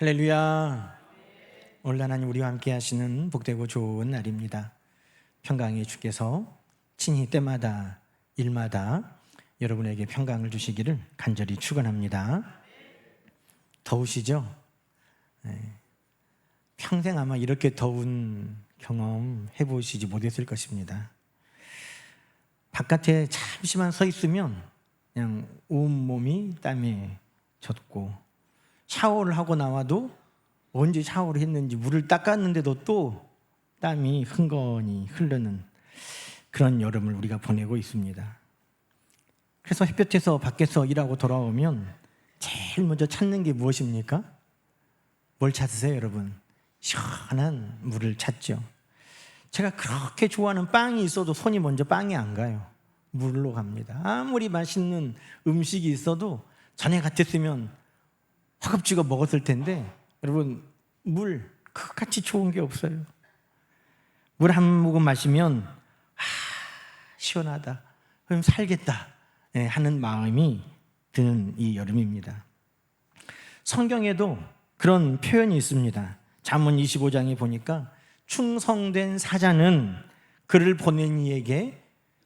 할렐루야. 오늘 하나님 우리와 함께 하시는 복되고 좋은 날입니다. 평강의 주께서 친히 때마다 일마다 여러분에게 평강을 주시기를 간절히 축원합니다. 더우시죠? 네. 평생 아마 이렇게 더운 경험 해보시지 못했을 것입니다. 바깥에 잠시만 서 있으면 그냥 온몸이 땀에 젖고, 샤워를 하고 나와도 언제 샤워를 했는지 물을 닦았는데도 또 땀이 흥건히 흐르는 그런 여름을 우리가 보내고 있습니다. 그래서 햇볕에서 밖에서 일하고 돌아오면 제일 먼저 찾는 게 무엇입니까? 뭘 찾으세요, 여러분? 시원한 물을 찾죠. 제가 그렇게 좋아하는 빵이 있어도 손이 먼저 빵에 안 가요. 물로 갑니다. 아무리 맛있는 음식이 있어도 전에 같았으면 허겁지겁 먹었을 텐데, 여러분, 물 그같이 좋은 게 없어요. 물 한 모금 마시면 시원하다, 그럼 살겠다 하는 마음이 드는 이 여름입니다. 성경에도 그런 표현이 있습니다. 잠언 25장에 보니까 충성된 사자는 그를 보낸 이에게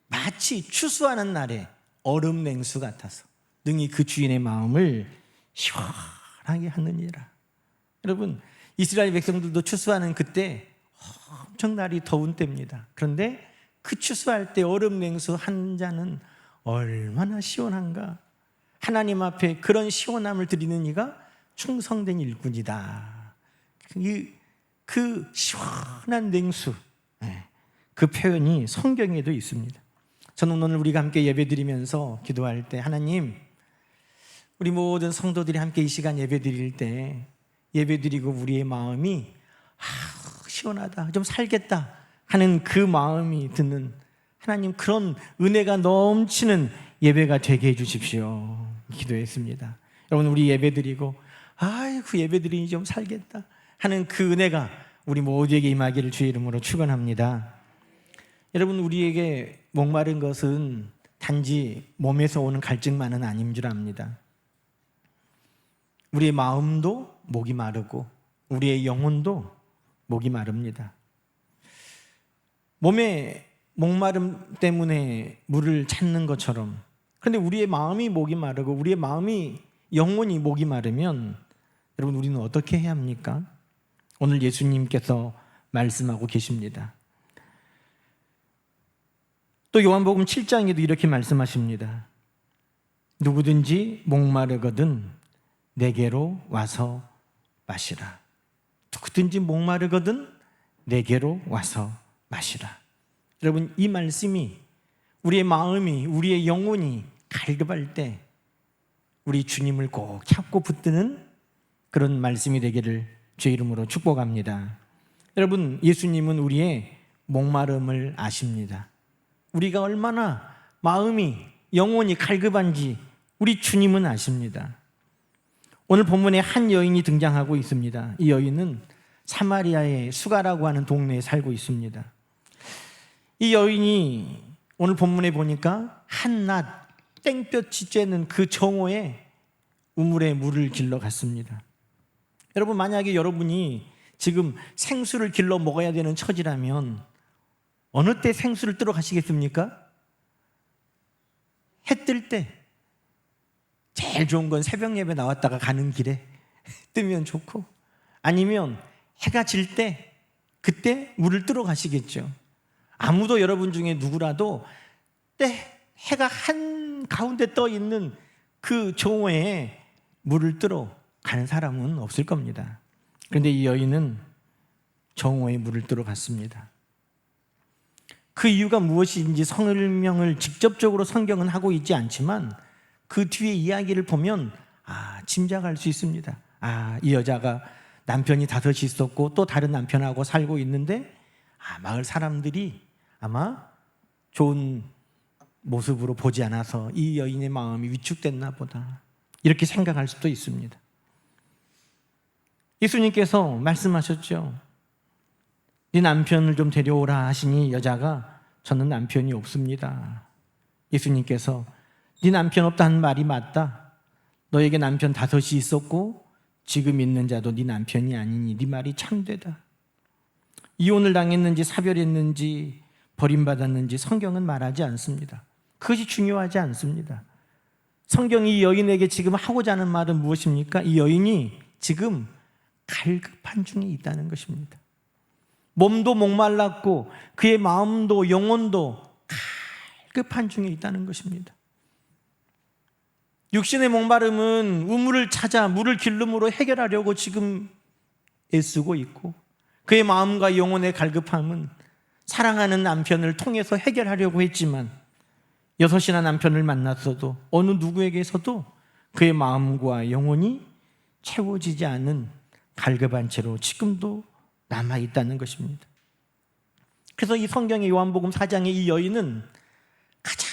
마치 추수하는 날에 얼음 냉수 같아서 능히 그 주인의 마음을 시원하게 하느니라. 여러분, 이스라엘 백성들도 추수하는 그때 엄청 날이 더운 때입니다. 그런데 그 추수할 때 얼음 냉수 한 잔은 얼마나 시원한가. 하나님 앞에 그런 시원함을 드리는 이가 충성된 일꾼이다. 그 시원한 냉수, 그 표현이 성경에도 있습니다. 저는 오늘 우리가 함께 예배드리면서 기도할 때, 하나님, 우리 모든 성도들이 함께 이 시간 예배드릴 때 예배드리고 우리의 마음이 시원하다, 좀 살겠다 하는 그 마음이 드는, 하나님, 그런 은혜가 넘치는 예배가 되게 해주십시오. 기도했습니다. 여러분, 우리 예배드리고 아이고 예배드리니 좀 살겠다 하는 그 은혜가 우리 모두에게 임하기를 주의 이름으로 축원합니다. 여러분, 우리에게 목마른 것은 단지 몸에서 오는 갈증만은 아닌 줄 압니다. 우리의 마음도 목이 마르고 우리의 영혼도 목이 마릅니다. 몸의 목마름 때문에 물을 찾는 것처럼, 그런데 우리의 마음이 목이 마르고 우리의 마음이, 영혼이 목이 마르면 여러분, 우리는 어떻게 해야 합니까? 오늘 예수님께서 말씀하고 계십니다. 또 요한복음 7장에도 이렇게 말씀하십니다. 누구든지 목마르거든 내게로 와서 마시라. 누구든지 목마르거든 내게로 와서 마시라. 여러분, 이 말씀이 우리의 마음이, 우리의 영혼이 갈급할 때 우리 주님을 꼭 찾고 붙드는 그런 말씀이 되기를 주의 이름으로 축복합니다. 여러분, 예수님은 우리의 목마름을 아십니다. 우리가 얼마나 마음이, 영혼이 갈급한지 우리 주님은 아십니다. 오늘 본문에 한 여인이 등장하고 있습니다. 이 여인은 사마리아의 수가라고 하는 동네에 살고 있습니다. 이 여인이 오늘 본문에 보니까 한낮 땡볕이 쬐는 그 정오에 우물에 물을 길러 갔습니다. 여러분, 만약에 여러분이 지금 생수를 길러 먹어야 되는 처지라면 어느 때 생수를 뜨러 가시겠습니까? 해 뜰 때. 제일 좋은 건 새벽 예배 나왔다가 가는 길에 뜨면 좋고, 아니면 해가 질 때, 그때 물을 뜨러 가시겠죠. 아무도 여러분 중에 누구라도 때 해가 한가운데 떠 있는 그 정오에 물을 뜨러 가는 사람은 없을 겁니다. 그런데 이 여인은 정오에 물을 뜨러 갔습니다. 그 이유가 무엇인지 설명을 직접적으로 성경은 하고 있지 않지만 그 뒤에 이야기를 보면 짐작할 수 있습니다. 이 여자가 남편이 5이 있었고 또 다른 남편하고 살고 있는데 마을 사람들이 아마 좋은 모습으로 보지 않아서 이 여인의 마음이 위축됐나 보다, 이렇게 생각할 수도 있습니다. 예수님께서 말씀하셨죠. 네 남편을 좀 데려오라 하시니 여자가 저는 남편이 없습니다. 예수님께서 네 남편 없다는 말이 맞다. 너에게 남편 5이 있었고 지금 있는 자도 네 남편이 아니니 네 말이 참되다. 이혼을 당했는지 사별했는지 버림받았는지 성경은 말하지 않습니다. 그것이 중요하지 않습니다. 성경이 이 여인에게 지금 하고자 하는 말은 무엇입니까? 이 여인이 지금 갈급한 중에 있다는 것입니다. 몸도 목말랐고 그의 마음도 영혼도 갈급한 중에 있다는 것입니다. 육신의 목마름은 우물을 찾아 물을 길름으로 해결하려고 지금 애쓰고 있고, 그의 마음과 영혼의 갈급함은 사랑하는 남편을 통해서 해결하려고 했지만 6이나 남편을 만났어도 어느 누구에게서도 그의 마음과 영혼이 채워지지 않은 갈급한 채로 지금도 남아있다는 것입니다. 그래서 이 성경의 요한복음 4장의 이 여인은 가장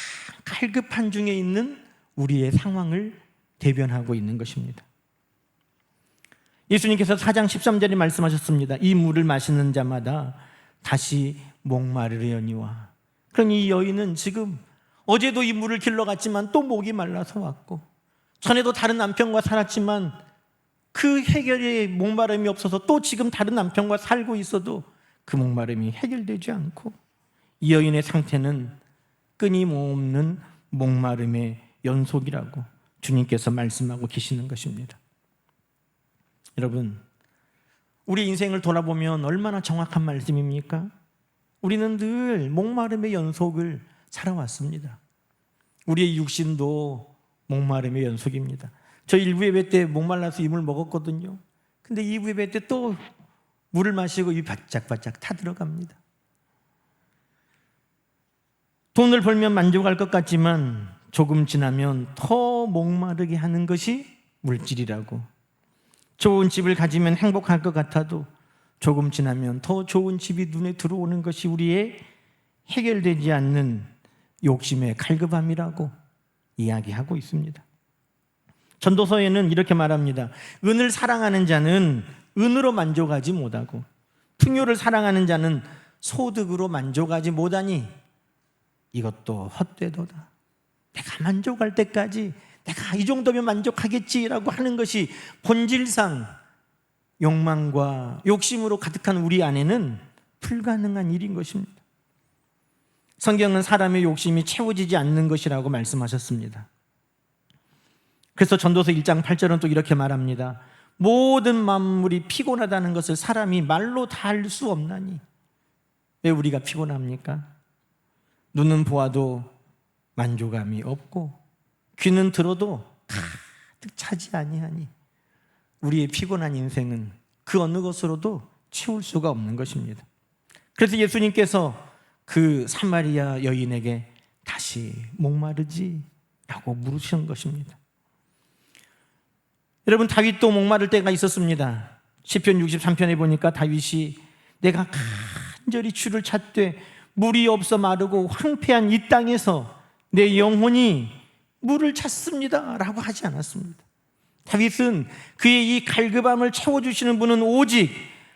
갈급한 중에 있는 우리의 상황을 대변하고 있는 것입니다. 예수님께서 4장 13절에 말씀하셨습니다. 이 물을 마시는 자마다 다시 목마르려니와. 그럼 이 여인은 지금 어제도 이 물을 길러갔지만 또 목이 말라서 왔고, 전에도 다른 남편과 살았지만 그 해결의 목마름이 없어서 또 지금 다른 남편과 살고 있어도 그 목마름이 해결되지 않고, 이 여인의 상태는 끊임없는 목마름의 연속이라고 주님께서 말씀하고 계시는 것입니다. 여러분, 우리 인생을 돌아보면 얼마나 정확한 말씀입니까? 우리는 늘 목마름의 연속을 살아왔습니다. 우리의 육신도 목마름의 연속입니다. 저 1부 예배 때 목말라서 이물 먹었거든요. 근데 2부 예배 때 또 물을 마시고 입이 바짝바짝 타들어갑니다. 돈을 벌면 만족할 것 같지만 조금 지나면 더 목마르게 하는 것이 물질이라고. 좋은 집을 가지면 행복할 것 같아도 조금 지나면 더 좋은 집이 눈에 들어오는 것이 우리의 해결되지 않는 욕심의 갈급함이라고 이야기하고 있습니다. 전도서에는 이렇게 말합니다. 은을 사랑하는 자는 은으로 만족하지 못하고 풍요를 사랑하는 자는 소득으로 만족하지 못하니 이것도 헛되도다. 내가 만족할 때까지 내가 이 정도면 만족하겠지라고 하는 것이 본질상 욕망과 욕심으로 가득한 우리 안에는 불가능한 일인 것입니다. 성경은 사람의 욕심이 채워지지 않는 것이라고 말씀하셨습니다. 그래서 전도서 1장 8절은 또 이렇게 말합니다. 모든 만물이 피곤하다는 것을 사람이 말로 다 할 수 없나니. 왜 우리가 피곤합니까? 눈은 보아도 만족감이 없고 귀는 들어도 가득 차지 아니하니 우리의 피곤한 인생은 그 어느 것으로도 채울 수가 없는 것입니다. 그래서 예수님께서 그 사마리아 여인에게 다시 목마르지? 라고 물으신 것입니다. 여러분, 다윗도 목마를 때가 있었습니다. 시편 63편에 보니까 다윗이 내가 간절히 주를 찾되 물이 없어 마르고 황폐한 이 땅에서 내 영혼이 물을 찾습니다 라고 하지 않았습니다. 다윗은 그의 이 갈급함을 채워주시는 분은 오직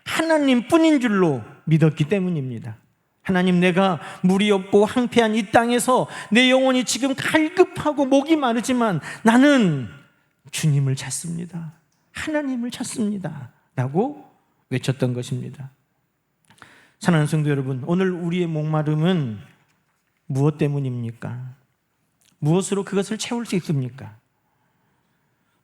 하나님뿐인 줄로 믿었기 때문입니다. 하나님, 내가 물이 없고 황폐한 이 땅에서 내 영혼이 지금 갈급하고 목이 마르지만 나는 주님을 찾습니다. 하나님을 찾습니다 라고 외쳤던 것입니다. 사랑하는 성도 여러분, 오늘 우리의 목마름은 무엇 때문입니까? 무엇으로 그것을 채울 수 있습니까?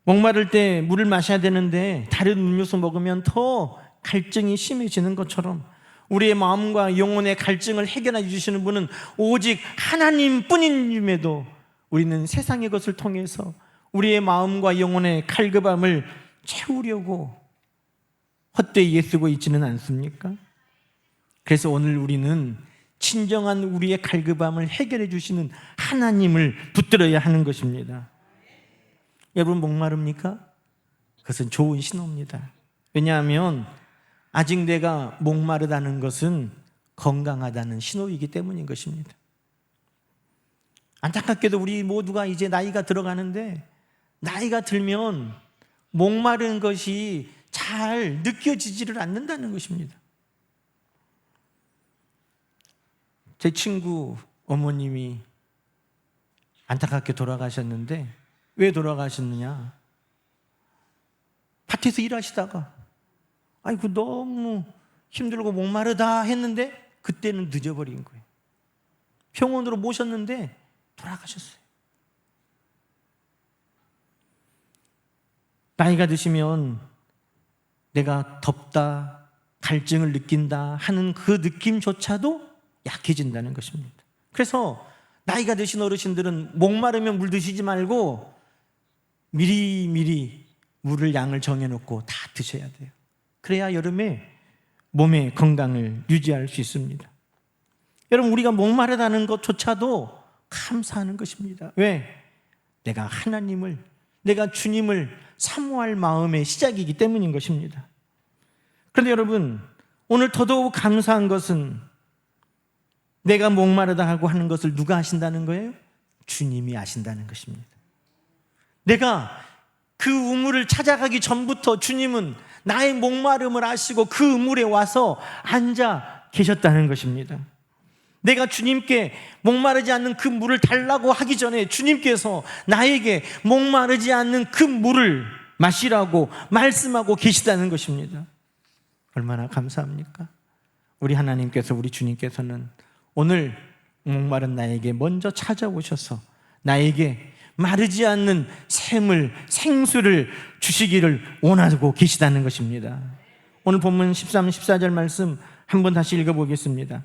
목마를 때 물을 마셔야 되는데 다른 음료수 먹으면 더 갈증이 심해지는 것처럼 우리의 마음과 영혼의 갈증을 해결해 주시는 분은 오직 하나님뿐임에도 우리는 세상의 것을 통해서 우리의 마음과 영혼의 갈급함을 채우려고 헛되이 애쓰고 있지는 않습니까? 그래서 오늘 우리는 진정한 우리의 갈급함을 해결해 주시는 하나님을 붙들어야 하는 것입니다. 여러분, 목마릅니까? 그것은 좋은 신호입니다. 왜냐하면 아직 내가 목마르다는 것은 건강하다는 신호이기 때문인 것입니다. 안타깝게도 우리 모두가 이제 나이가 들어가는데 나이가 들면 목마른 것이 잘 느껴지지를 않는다는 것입니다. 제 친구 어머님이 안타깝게 돌아가셨는데 왜 돌아가셨느냐? 밭에서 일하시다가 아이고 너무 힘들고 목마르다 했는데 그때는 늦어버린 거예요. 병원으로 모셨는데 돌아가셨어요. 나이가 드시면 내가 덥다, 갈증을 느낀다 하는 그 느낌조차도 약해진다는 것입니다. 그래서 나이가 드신 어르신들은 목마르면 물 드시지 말고 미리미리 물을 양을 정해놓고 다 드셔야 돼요. 그래야 여름에 몸의 건강을 유지할 수 있습니다. 여러분, 우리가 목마르다는 것조차도 감사하는 것입니다. 왜? 내가 하나님을, 내가 주님을 사모할 마음의 시작이기 때문인 것입니다. 그런데 여러분, 오늘 더더욱 감사한 것은 내가 목마르다 하고 하는 것을 누가 아신다는 거예요? 주님이 아신다는 것입니다. 내가 그 우물을 찾아가기 전부터 주님은 나의 목마름을 아시고 그 우물에 와서 앉아 계셨다는 것입니다. 내가 주님께 목마르지 않는 그 물을 달라고 하기 전에 주님께서 나에게 목마르지 않는 그 물을 마시라고 말씀하고 계시다는 것입니다. 얼마나 감사합니까? 우리 하나님께서, 우리 주님께서는 오늘 목마른 나에게 먼저 찾아오셔서 나에게 마르지 않는 샘을, 생수를 주시기를 원하고 계시다는 것입니다. 오늘 본문 13, 14절 말씀 한번 다시 읽어보겠습니다.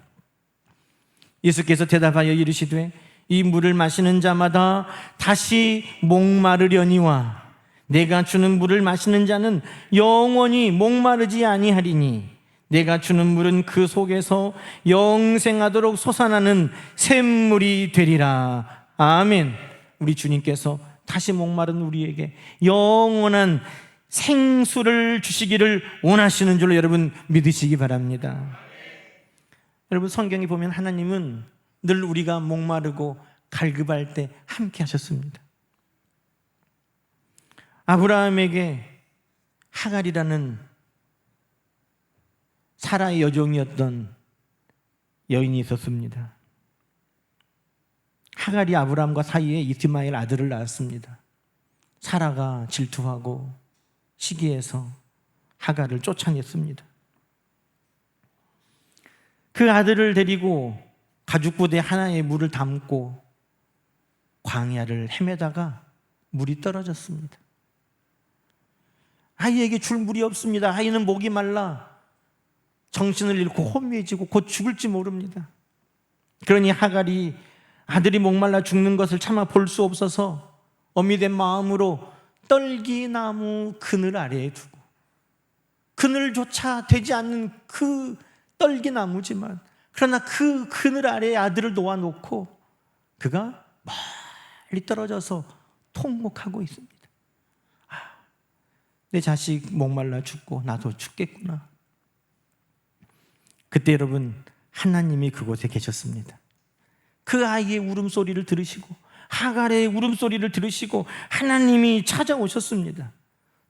예수께서 대답하여 이르시되 이 물을 마시는 자마다 다시 목마르려니와 내가 주는 물을 마시는 자는 영원히 목마르지 아니하리니 내가 주는 물은 그 속에서 영생하도록 솟아나는 샘물이 되리라. 아멘. 우리 주님께서 다시 목마른 우리에게 영원한 생수를 주시기를 원하시는 줄로 여러분 믿으시기 바랍니다. 여러분, 성경에 보면 하나님은 늘 우리가 목마르고 갈급할 때 함께 하셨습니다. 아브라함에게 하갈이라는 사라의 여종이었던 여인이 있었습니다. 하갈이 아브라함과 사이에 이스마엘 아들을 낳았습니다. 사라가 질투하고 시기해서 하갈을 쫓아냈습니다. 그 아들을 데리고 가죽부대 하나에 물을 담고 광야를 헤매다가 물이 떨어졌습니다. 아이에게 줄 물이 없습니다. 아이는 목이 말라 정신을 잃고 혼미해지고 곧 죽을지 모릅니다. 그러니 하갈이 아들이 목말라 죽는 것을 차마 볼 수 없어서 어미된 마음으로 떨기나무 그늘 아래에 두고, 그늘조차 되지 않는 그 떨기나무지만 그러나 그 그늘 아래에 아들을 놓아놓고 그가 멀리 떨어져서 통곡하고 있습니다. 내 자식 목말라 죽고 나도 죽겠구나. 그때 여러분, 하나님이 그곳에 계셨습니다. 그 아이의 울음소리를 들으시고 하갈의 울음소리를 들으시고 하나님이 찾아오셨습니다.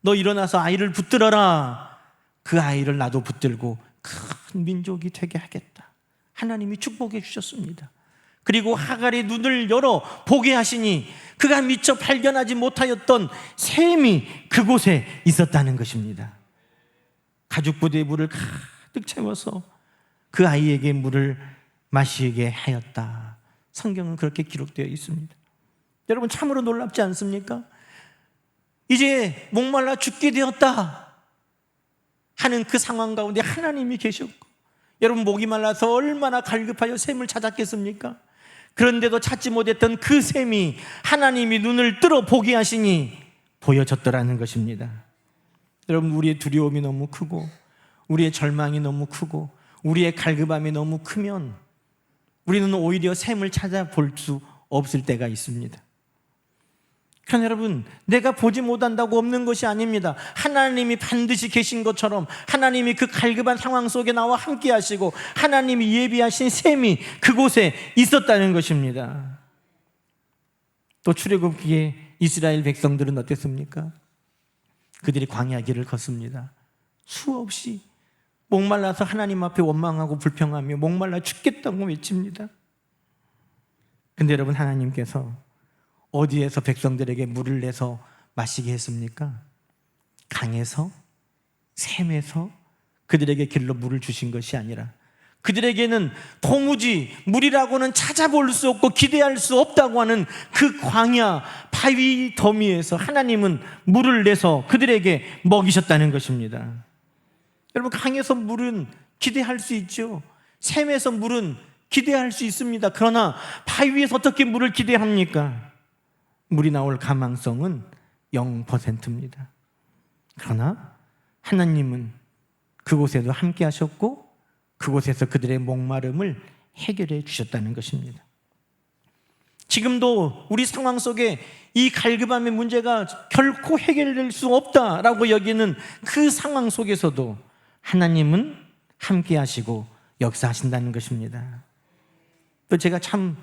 너 일어나서 아이를 붙들어라. 그 아이를 나도 붙들고 큰 민족이 되게 하겠다. 하나님이 축복해 주셨습니다. 그리고 하갈의 눈을 열어 보게 하시니 그가 미처 발견하지 못하였던 샘이 그곳에 있었다는 것입니다. 가죽부대에 물을 가득 채워서 그 아이에게 물을 마시게 하였다. 성경은 그렇게 기록되어 있습니다. 여러분, 참으로 놀랍지 않습니까? 이제 목말라 죽게 되었다 하는 그 상황 가운데 하나님이 계셨고, 여러분 목이 말라서 얼마나 갈급하여 샘을 찾았겠습니까? 그런데도 찾지 못했던 그 샘이 하나님이 눈을 뜰어 보게 하시니 보여졌더라는 것입니다. 여러분, 우리의 두려움이 너무 크고 우리의 절망이 너무 크고 우리의 갈급함이 너무 크면 우리는 오히려 샘을 찾아볼 수 없을 때가 있습니다. 그러나 여러분, 내가 보지 못한다고 없는 것이 아닙니다. 하나님이 반드시 계신 것처럼 하나님이 그 갈급한 상황 속에 나와 함께 하시고 하나님이 예비하신 샘이 그곳에 있었다는 것입니다. 또 출애굽기에 이스라엘 백성들은 어땠습니까? 그들이 광야길을 걷습니다. 수없이 목말라서 하나님 앞에 원망하고 불평하며 목말라 죽겠다고 외칩니다. 근데 여러분, 하나님께서 어디에서 백성들에게 물을 내서 마시게 했습니까? 강에서, 샘에서 그들에게 길로 물을 주신 것이 아니라 그들에게는 도무지 물이라고는 찾아볼 수 없고 기대할 수 없다고 하는 그 광야 바위 더미에서 하나님은 물을 내서 그들에게 먹이셨다는 것입니다. 여러분, 강에서 물은 기대할 수 있죠. 샘에서 물은 기대할 수 있습니다. 그러나 바위에서 어떻게 물을 기대합니까? 물이 나올 가망성은 0%입니다. 그러나 하나님은 그곳에도 함께 하셨고 그곳에서 그들의 목마름을 해결해 주셨다는 것입니다. 지금도 우리 상황 속에 이 갈급함의 문제가 결코 해결될 수 없다라고 여기는 그 상황 속에서도 하나님은 함께 하시고 역사하신다는 것입니다. 또 제가 참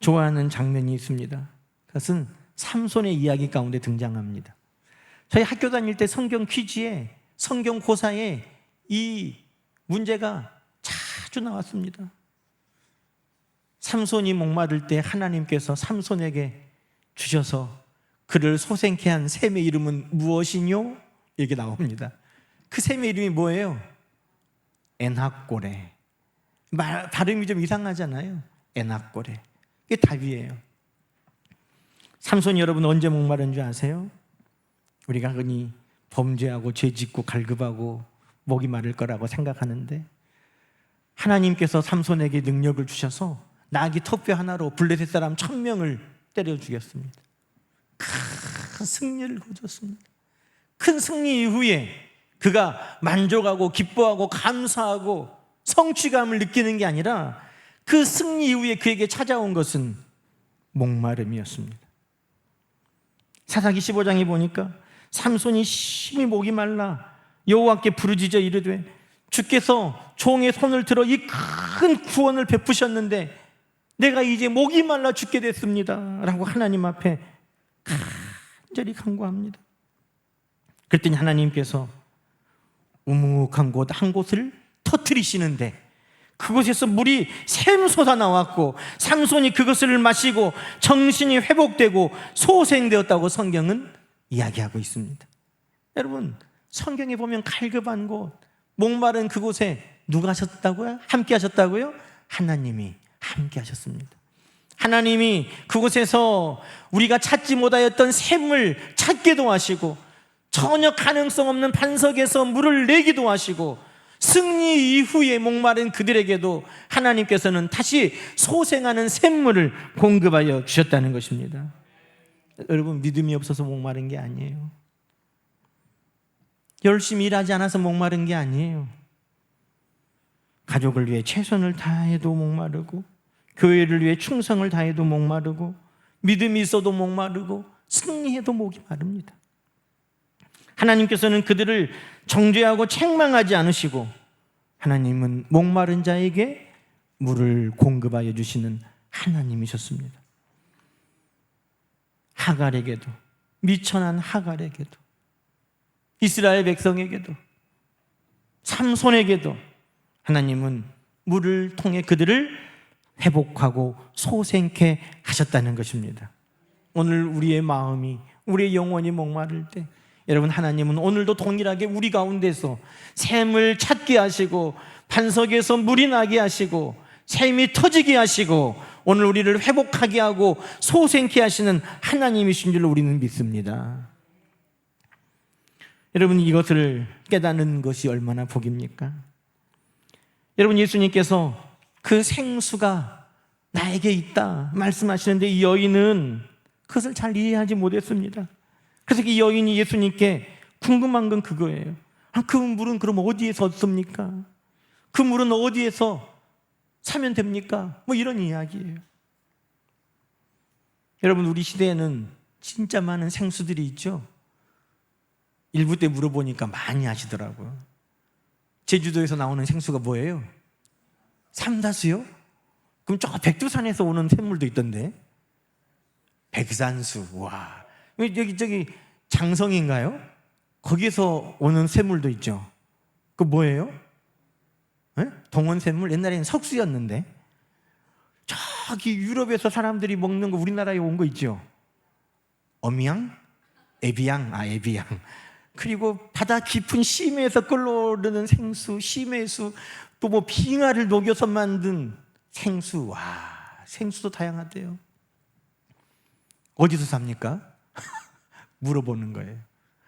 좋아하는 장면이 있습니다. 그것은 삼손의 이야기 가운데 등장합니다. 저희 학교 다닐 때 성경 퀴즈에, 성경 고사에 이 문제가 자주 나왔습니다. 삼손이 목마를 때 하나님께서 삼손에게 주셔서 그를 소생케 한 샘의 이름은 무엇이뇨? 이렇게 나옵니다. 그 샘의 이름이 뭐예요? 엔하꼬레. 발음이 좀 이상하잖아요. 엔하꼬레. 이게 답이에요. 삼손이 여러분 언제 목마른 줄 아세요? 우리가 흔히 범죄하고 죄짓고 갈급하고 목이 마를 거라고 생각하는데 하나님께서 삼손에게 능력을 주셔서 나귀 턱뼈 하나로 블레셋 사람 1000명을 때려 죽였습니다. 큰 승리를 거뒀습니다. 큰 승리 이후에 그가 만족하고 기뻐하고 감사하고 성취감을 느끼는 게 아니라 그 승리 이후에 그에게 찾아온 것은 목마름이었습니다. 사사기 15장에 보니까 삼손이 심히 목이 말라 여호와께 부르짖어 이르되 주께서 종의 손을 들어 이 큰 구원을 베푸셨는데 내가 이제 목이 말라 죽게 됐습니다 라고 하나님 앞에 간절히 간구합니다. 그랬더니 하나님께서 우묵한 곳 한 곳을 터뜨리시는데 그곳에서 물이 샘솟아 나왔고 삼손이 그것을 마시고 정신이 회복되고 소생되었다고 성경은 이야기하고 있습니다. 여러분, 성경에 보면 갈급한 곳, 목마른 그곳에 누가 하셨다고요? 함께 하셨다고요? 하나님이 함께 하셨습니다. 하나님이 그곳에서 우리가 찾지 못하였던 샘을 찾기도 하시고 전혀 가능성 없는 반석에서 물을 내기도 하시고 승리 이후에 목마른 그들에게도 하나님께서는 다시 소생하는 샘물을 공급하여 주셨다는 것입니다. 여러분, 믿음이 없어서 목마른 게 아니에요. 열심히 일하지 않아서 목마른 게 아니에요. 가족을 위해 최선을 다해도 목마르고 교회를 위해 충성을 다해도 목마르고 믿음이 있어도 목마르고 승리해도 목이 마릅니다. 하나님께서는 그들을 정죄하고 책망하지 않으시고 하나님은 목마른 자에게 물을 공급하여 주시는 하나님이셨습니다. 하갈에게도, 미천한 하갈에게도, 이스라엘 백성에게도, 삼손에게도 하나님은 물을 통해 그들을 회복하고 소생케 하셨다는 것입니다. 오늘 우리의 마음이, 우리의 영혼이 목마를 때 여러분, 하나님은 오늘도 동일하게 우리 가운데서 샘을 찾게 하시고 반석에서 물이 나게 하시고 샘이 터지게 하시고 오늘 우리를 회복하게 하고 소생케 하시는 하나님이신 줄로 우리는 믿습니다. 여러분, 이것을 깨닫는 것이 얼마나 복입니까? 여러분, 예수님께서 그 생수가 나에게 있다 말씀하시는데 이 여인은 그것을 잘 이해하지 못했습니다. 그래서 이 여인이 예수님께 궁금한 건 그거예요. 그 물은 그럼 어디에서 얻습니까? 그 물은 어디에서 사면 됩니까? 뭐 이런 이야기예요. 여러분, 우리 시대에는 진짜 많은 생수들이 있죠. 일부 때 물어보니까 많이 아시더라고요. 제주도에서 나오는 생수가 뭐예요? 삼다수요? 그럼 저 백두산에서 오는 샘물도 있던데. 백산수. 와, 저기 장성인가요? 거기서 오는 샘물도 있죠. 그 뭐예요? 네? 동원샘물? 옛날에는 석수였는데. 저기 유럽에서 사람들이 먹는 거 우리나라에 온 거 있죠. 어미양? 에비양? 에비양. 그리고 바다 깊은 심해에서 끓어오르는 생수, 심해수, 또 뭐 빙하를 녹여서 만든 생수. 와, 생수도 다양하대요. 어디서 삽니까? 물어보는 거예요.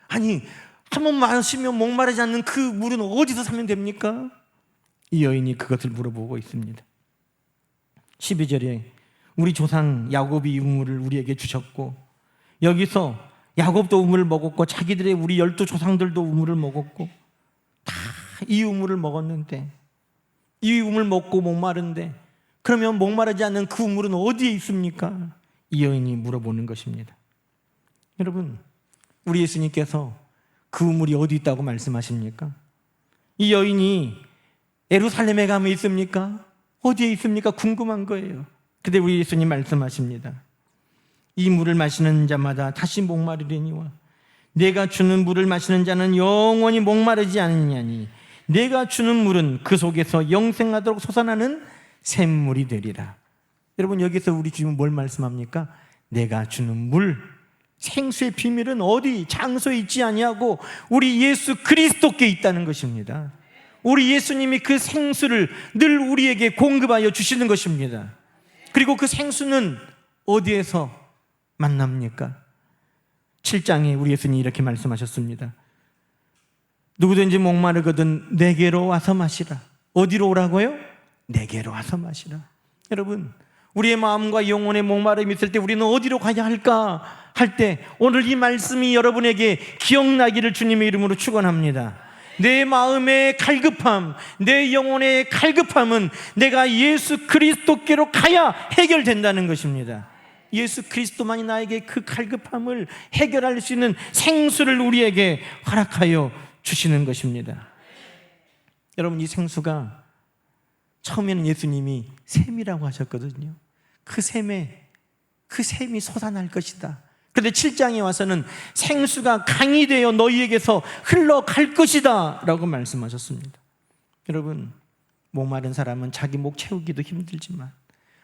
아니, 한 번 마시면 목마르지 않는 그 물은 어디서 사면 됩니까? 이 여인이 그것을 물어보고 있습니다. 12절에 우리 조상 야곱이 이 우물을 우리에게 주셨고, 여기서 야곱도 우물을 먹었고 자기들의 우리 12조상들도 우물을 먹었고 다 이 우물을 먹었는데, 이 우물 먹고 목마른데 그러면 목마르지 않는 그 우물은 어디에 있습니까? 이 여인이 물어보는 것입니다. 여러분, 우리 예수님께서 그 우물이 어디 있다고 말씀하십니까? 이 여인이 예루살렘에 가면 있습니까? 어디에 있습니까? 궁금한 거예요. 근데 우리 예수님 말씀하십니다. 이 물을 마시는 자마다 다시 목마르리니와 내가 주는 물을 마시는 자는 영원히 목마르지 않느냐니 내가 주는 물은 그 속에서 영생하도록 솟아나는 샘물이 되리라. 여러분, 여기서 우리 주님은 뭘 말씀합니까? 내가 주는 물, 생수의 비밀은 어디 장소에 있지 아니하고 우리 예수 그리스도께 있다는 것입니다. 우리 예수님이 그 생수를 늘 우리에게 공급하여 주시는 것입니다. 그리고 그 생수는 어디에서 만납니까? 7장에 우리 예수님이 이렇게 말씀하셨습니다. 누구든지 목마르거든 내게로 와서 마시라. 어디로 오라고요? 내게로 와서 마시라. 여러분, 우리의 마음과 영혼의 목마름이 있을 때 우리는 어디로 가야 할까 할 때 오늘 이 말씀이 여러분에게 기억나기를 주님의 이름으로 축원합니다. 내 마음의 갈급함, 내 영혼의 갈급함은 내가 예수 그리스도께로 가야 해결된다는 것입니다. 예수 그리스도만이 나에게 그 갈급함을 해결할 수 있는 생수를 우리에게 허락하여 주시는 것입니다. 여러분, 이 생수가 처음에는 예수님이 샘이라고 하셨거든요. 그 샘이 솟아날 것이다. 그런데 7장에 와서는 생수가 강이 되어 너희에게서 흘러갈 것이다 라고 말씀하셨습니다. 여러분, 목마른 사람은 자기 목 채우기도 힘들지만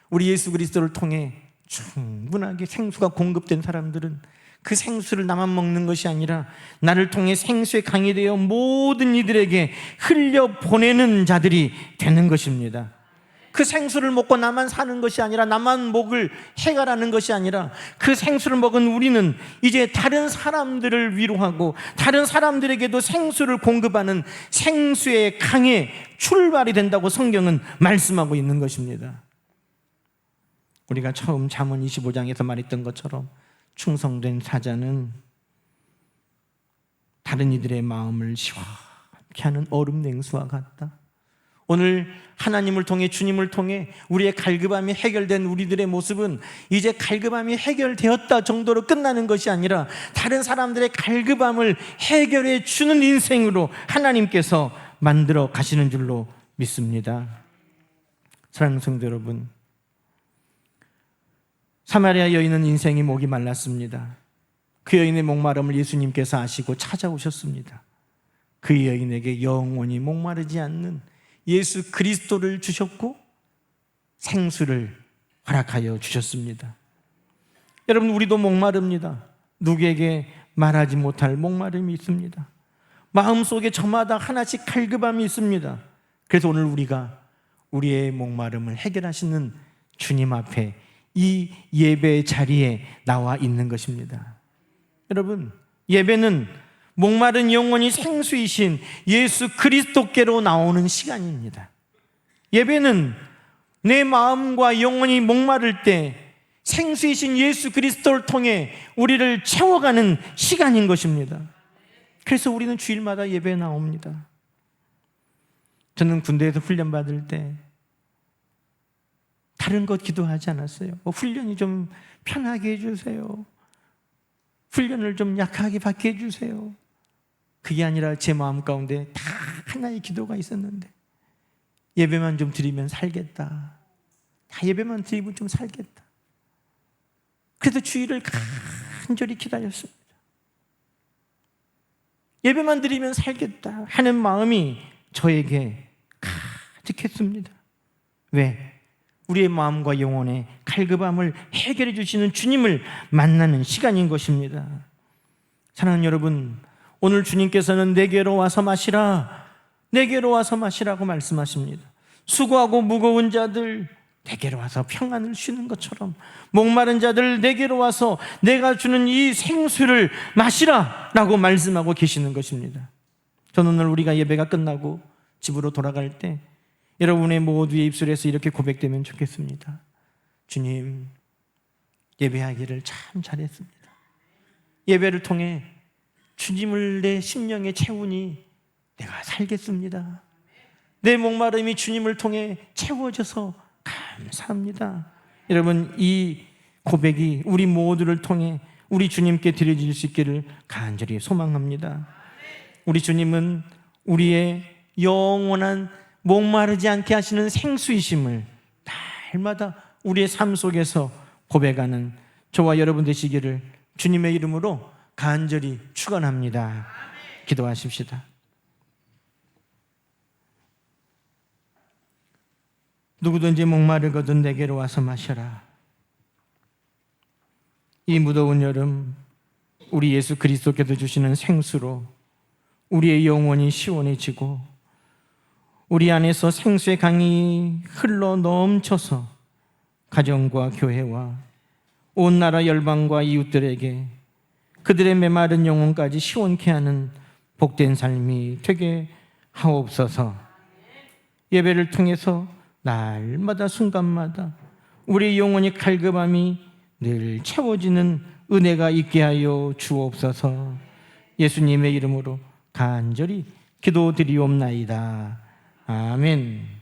우리 예수 그리스도를 통해 충분하게 생수가 공급된 사람들은 그 생수를 나만 먹는 것이 아니라 나를 통해 생수의 강이 되어 모든 이들에게 흘려보내는 자들이 되는 것입니다. 그 생수를 먹고 나만 사는 것이 아니라, 나만 목을 해결하는 것이 아니라, 그 생수를 먹은 우리는 이제 다른 사람들을 위로하고 다른 사람들에게도 생수를 공급하는 생수의 강의 출발이 된다고 성경은 말씀하고 있는 것입니다. 우리가 처음 잠언 25장에서 말했던 것처럼 충성된 사자는 다른 이들의 마음을 시원케 하는 얼음 냉수와 같다. 오늘 하나님을 통해, 주님을 통해 우리의 갈급함이 해결된 우리들의 모습은 이제 갈급함이 해결되었다 정도로 끝나는 것이 아니라 다른 사람들의 갈급함을 해결해 주는 인생으로 하나님께서 만들어 가시는 줄로 믿습니다. 사랑하는 성도 여러분, 사마리아 여인은 인생이 목이 말랐습니다. 그 여인의 목마름을 예수님께서 아시고 찾아오셨습니다. 그 여인에게 영원히 목마르지 않는 예수 그리스도를 주셨고 생수를 허락하여 주셨습니다. 여러분, 우리도 목마릅니다. 누구에게 말하지 못할 목마름이 있습니다. 마음속에 저마다 하나씩 갈급함이 있습니다. 그래서 오늘 우리가 우리의 목마름을 해결하시는 주님 앞에 이 예배 자리에 나와 있는 것입니다. 여러분, 예배는 목마른 영혼이 생수이신 예수 그리스도께로 나오는 시간입니다. 예배는 내 마음과 영혼이 목마를 때 생수이신 예수 그리스도를 통해 우리를 채워가는 시간인 것입니다. 그래서 우리는 주일마다 예배에 나옵니다. 저는 군대에서 훈련받을 때 다른 것 기도하지 않았어요. 훈련이 좀 편하게 해주세요. 훈련을 좀 약하게 받게 해주세요. 그게 아니라 제 마음 가운데 다 하나의 기도가 있었는데, 예배만 좀 드리면 살겠다. 다 예배만 드리면 좀 살겠다. 그래서 주일을 간절히 기다렸습니다. 예배만 드리면 살겠다 하는 마음이 저에게 가득했습니다. 왜? 우리의 마음과 영혼의 갈급함을 해결해 주시는 주님을 만나는 시간인 것입니다. 사랑하는 여러분, 오늘 주님께서는 내게로 와서 마시라, 내게로 와서 마시라고 말씀하십니다. 수고하고 무거운 자들 내게로 와서 평안을 쉬는 것처럼 목마른 자들 내게로 와서 내가 주는 이 생수를 마시라 라고 말씀하고 계시는 것입니다. 저는 오늘 우리가 예배가 끝나고 집으로 돌아갈 때 여러분의 모두의 입술에서 이렇게 고백되면 좋겠습니다. 주님, 예배하기를 참 잘했습니다. 예배를 통해 주님을 내 심령에 채우니 내가 살겠습니다. 내 목마름이 주님을 통해 채워져서 감사합니다. 여러분, 이 고백이 우리 모두를 통해 우리 주님께 드려질 수 있기를 간절히 소망합니다. 우리 주님은 우리의 영원한 목마르지 않게 하시는 생수이심을 날마다 우리의 삶 속에서 고백하는 저와 여러분 되시기를 주님의 이름으로 간절히 축원합니다. 기도하십시다. 누구든지 목마르거든 내게로 와서 마셔라. 이 무더운 여름 우리 예수 그리스도께서 주시는 생수로 우리의 영혼이 시원해지고 우리 안에서 생수의 강이 흘러 넘쳐서 가정과 교회와 온 나라 열방과 이웃들에게 그들의 메마른 영혼까지 시원케 하는 복된 삶이 되게 하옵소서. 예배를 통해서 날마다 순간마다 우리 영혼이 갈급함이 늘 채워지는 은혜가 있게 하여 주옵소서. 예수님의 이름으로 간절히 기도드리옵나이다. 아멘.